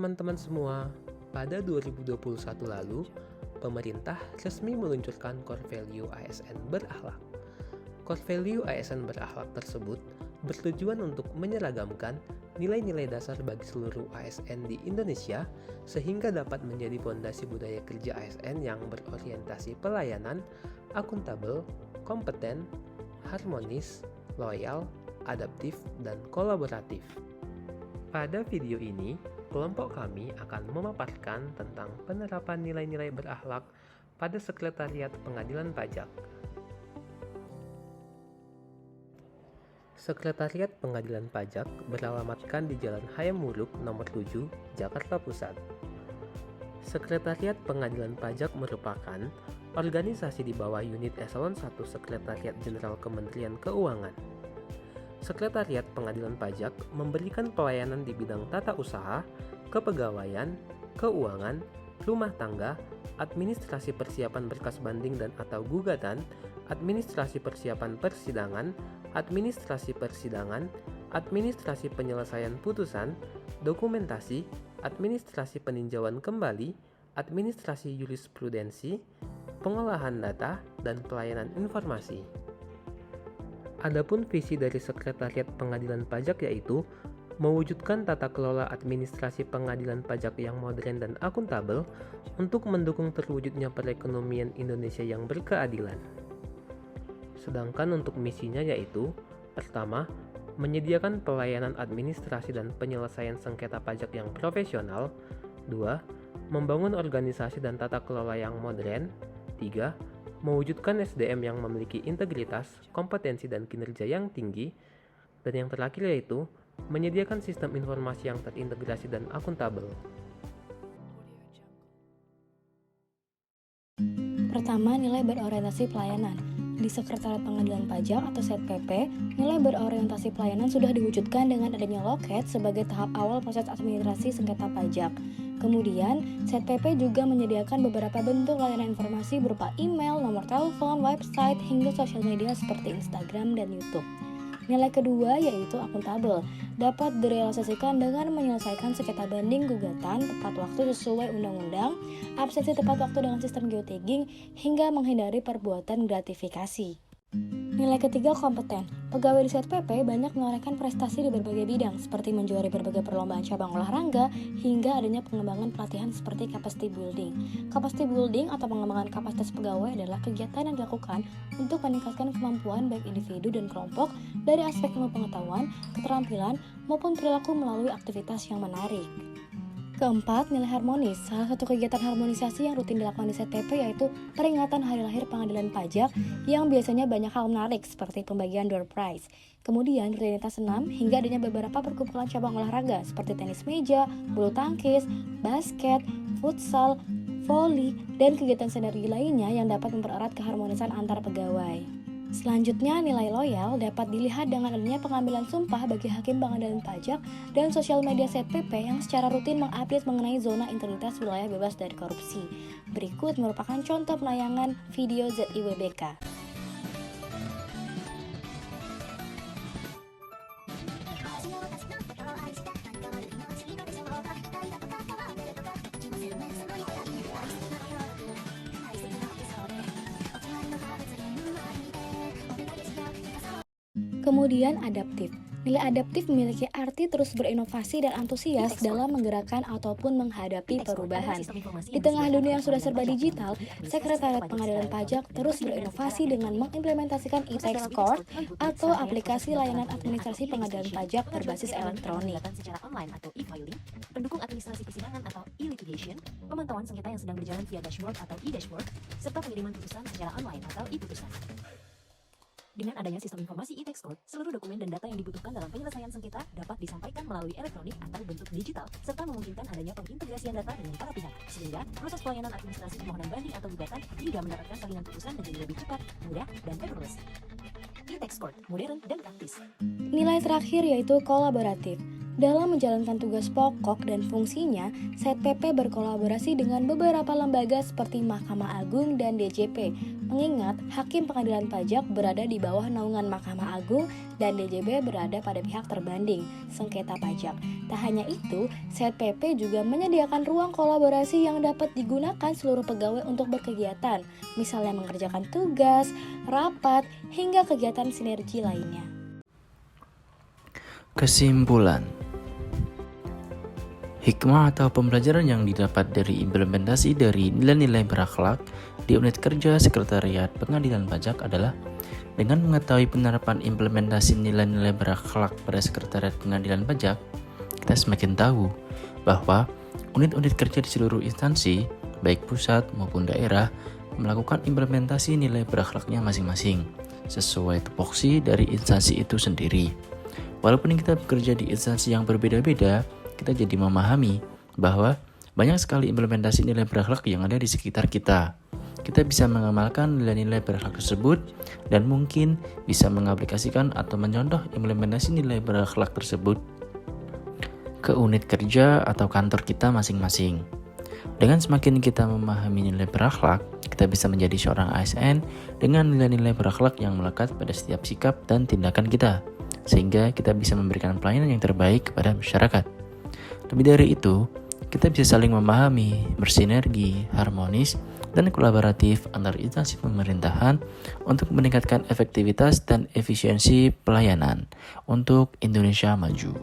teman-teman semua, pada 2021 lalu, pemerintah resmi meluncurkan Core Value ASN berakhlak. Core Value ASN berakhlak tersebut bertujuan untuk menyeragamkan nilai-nilai dasar bagi seluruh ASN di Indonesia sehingga dapat menjadi fondasi budaya kerja ASN yang berorientasi pelayanan, akuntabel, kompeten, harmonis, loyal, adaptif, dan kolaboratif. Pada video ini, kelompok kami akan memaparkan tentang penerapan nilai-nilai berakhlak pada Sekretariat Pengadilan Pajak. Sekretariat Pengadilan Pajak beralamatkan di Jalan Hayam Wuruk nomor 7, Jakarta Pusat. Sekretariat Pengadilan Pajak merupakan organisasi di bawah unit eselon 1 Sekretariat Jenderal Kementerian Keuangan. Sekretariat Pengadilan Pajak memberikan pelayanan di bidang tata usaha, kepegawaian, keuangan, rumah tangga, administrasi persiapan berkas banding dan atau gugatan, administrasi persiapan persidangan, administrasi persidangan, administrasi penyelesaian putusan, dokumentasi, administrasi peninjauan kembali, administrasi jurisprudensi, pengolahan data, dan pelayanan informasi. Adapun visi dari Sekretariat Pengadilan Pajak yaitu mewujudkan tata kelola administrasi pengadilan pajak yang modern dan akuntabel untuk mendukung terwujudnya perekonomian Indonesia yang berkeadilan. Sedangkan untuk misinya yaitu, pertama, menyediakan pelayanan administrasi dan penyelesaian sengketa pajak yang profesional. 2. Membangun organisasi dan tata kelola yang modern. 3. Mewujudkan SDM yang memiliki integritas, kompetensi, dan kinerja yang tinggi. Dan yang terakhir yaitu, menyediakan sistem informasi yang terintegrasi dan akuntabel. Pertama, nilai berorientasi pelayanan. Di Sekretariat Pengadilan Pajak atau SetPP, nilai berorientasi pelayanan sudah diwujudkan dengan adanya loket sebagai tahap awal proses administrasi sengketa pajak. Kemudian, SetPP juga menyediakan beberapa bentuk layanan informasi berupa email, nomor telepon, website, hingga sosial media seperti Instagram dan YouTube. Nilai kedua yaitu akuntabel, dapat direalisasikan dengan menyelesaikan sengketa banding gugatan tepat waktu sesuai undang-undang, absensi tepat waktu dengan sistem geotagging, hingga menghindari perbuatan gratifikasi. Nilai ketiga kompeten. Pegawai di SetPP banyak menorehkan prestasi di berbagai bidang seperti menjuari berbagai perlombaan cabang olahraga hingga adanya pengembangan pelatihan seperti capacity building. Capacity building atau pengembangan kapasitas pegawai adalah kegiatan yang dilakukan untuk meningkatkan kemampuan baik individu dan kelompok dari aspek ilmu pengetahuan, keterampilan, maupun perilaku melalui aktivitas yang menarik. Keempat, nilai harmonis. Salah satu kegiatan harmonisasi yang rutin dilakukan di SetPP yaitu peringatan hari lahir pengadilan pajak yang biasanya banyak hal menarik seperti pembagian door prize. Kemudian rutinitas senam hingga adanya beberapa perkumpulan cabang olahraga seperti tenis meja, bulu tangkis, basket, futsal, voli, dan kegiatan sinergi lainnya yang dapat mempererat keharmonisan antar pegawai. Selanjutnya, nilai loyal dapat dilihat dengan adanya pengambilan sumpah bagi hakim pengadilan pajak dan sosial media SetPP yang secara rutin mengupdate mengenai zona integritas wilayah bebas dari korupsi. Berikut merupakan contoh penayangan video ZIWBK. Kemudian adaptif. Nilai adaptif memiliki arti terus berinovasi dan antusias dalam menggerakkan ataupun menghadapi perubahan. Di tengah dunia yang sudah serba digital, Sekretariat Pengadilan Pajak terus berinovasi dengan mengimplementasikan e-tax court atau aplikasi layanan administrasi pengadilan pajak berbasis elektronik. Secara online atau e-filing, pendukung administrasi persidangan atau e-litigation, pemantauan sengketa yang sedang berjalan via dashboard atau e-dashboard, serta pengiriman putusan secara online atau e-putusan. Dengan adanya sistem informasi e-tax court, seluruh dokumen dan data yang dibutuhkan dalam penyelesaian sengketa dapat disampaikan melalui elektronik atau bentuk digital, serta memungkinkan adanya pengintegrasian data dengan para pihak, sehingga proses pelayanan administrasi permohonan banding atau gugatan hingga mendapatkan salinan putusan menjadi lebih cepat, mudah, dan paperless. e-tax court, modern dan praktis. Nilai terakhir yaitu kolaboratif. Dalam menjalankan tugas pokok dan fungsinya, ZPP berkolaborasi dengan beberapa lembaga seperti Mahkamah Agung dan DJP. Mengingat Hakim Pengadilan Pajak berada di bawah naungan Mahkamah Agung dan DJP berada pada pihak terbanding sengketa pajak. Tak hanya itu, ZPP juga menyediakan ruang kolaborasi yang dapat digunakan seluruh pegawai untuk berkegiatan, misalnya mengerjakan tugas, rapat, hingga kegiatan sinergi lainnya. Kesimpulan, hikmah atau pembelajaran yang didapat dari implementasi dari nilai-nilai berakhlak di unit kerja Sekretariat Pengadilan Pajak adalah dengan mengetahui penerapan implementasi nilai-nilai berakhlak pada Sekretariat Pengadilan Pajak, kita semakin tahu bahwa unit-unit kerja di seluruh instansi, baik pusat maupun daerah, melakukan implementasi nilai berakhlaknya masing-masing sesuai tupoksi dari instansi itu sendiri. Walaupun kita bekerja di instansi yang berbeda-beda, kita jadi memahami bahwa banyak sekali implementasi nilai berakhlak yang ada di sekitar kita. Kita bisa mengamalkan nilai-nilai berakhlak tersebut dan mungkin bisa mengaplikasikan atau mencontoh implementasi nilai berakhlak tersebut ke unit kerja atau kantor kita masing-masing. Dengan semakin kita memahami nilai berakhlak, kita bisa menjadi seorang ASN dengan nilai-nilai berakhlak yang melekat pada setiap sikap dan tindakan kita, sehingga kita bisa memberikan pelayanan yang terbaik kepada masyarakat. Lebih dari itu, kita bisa saling memahami, bersinergi, harmonis, dan kolaboratif antar instansi pemerintahan untuk meningkatkan efektivitas dan efisiensi pelayanan untuk Indonesia maju.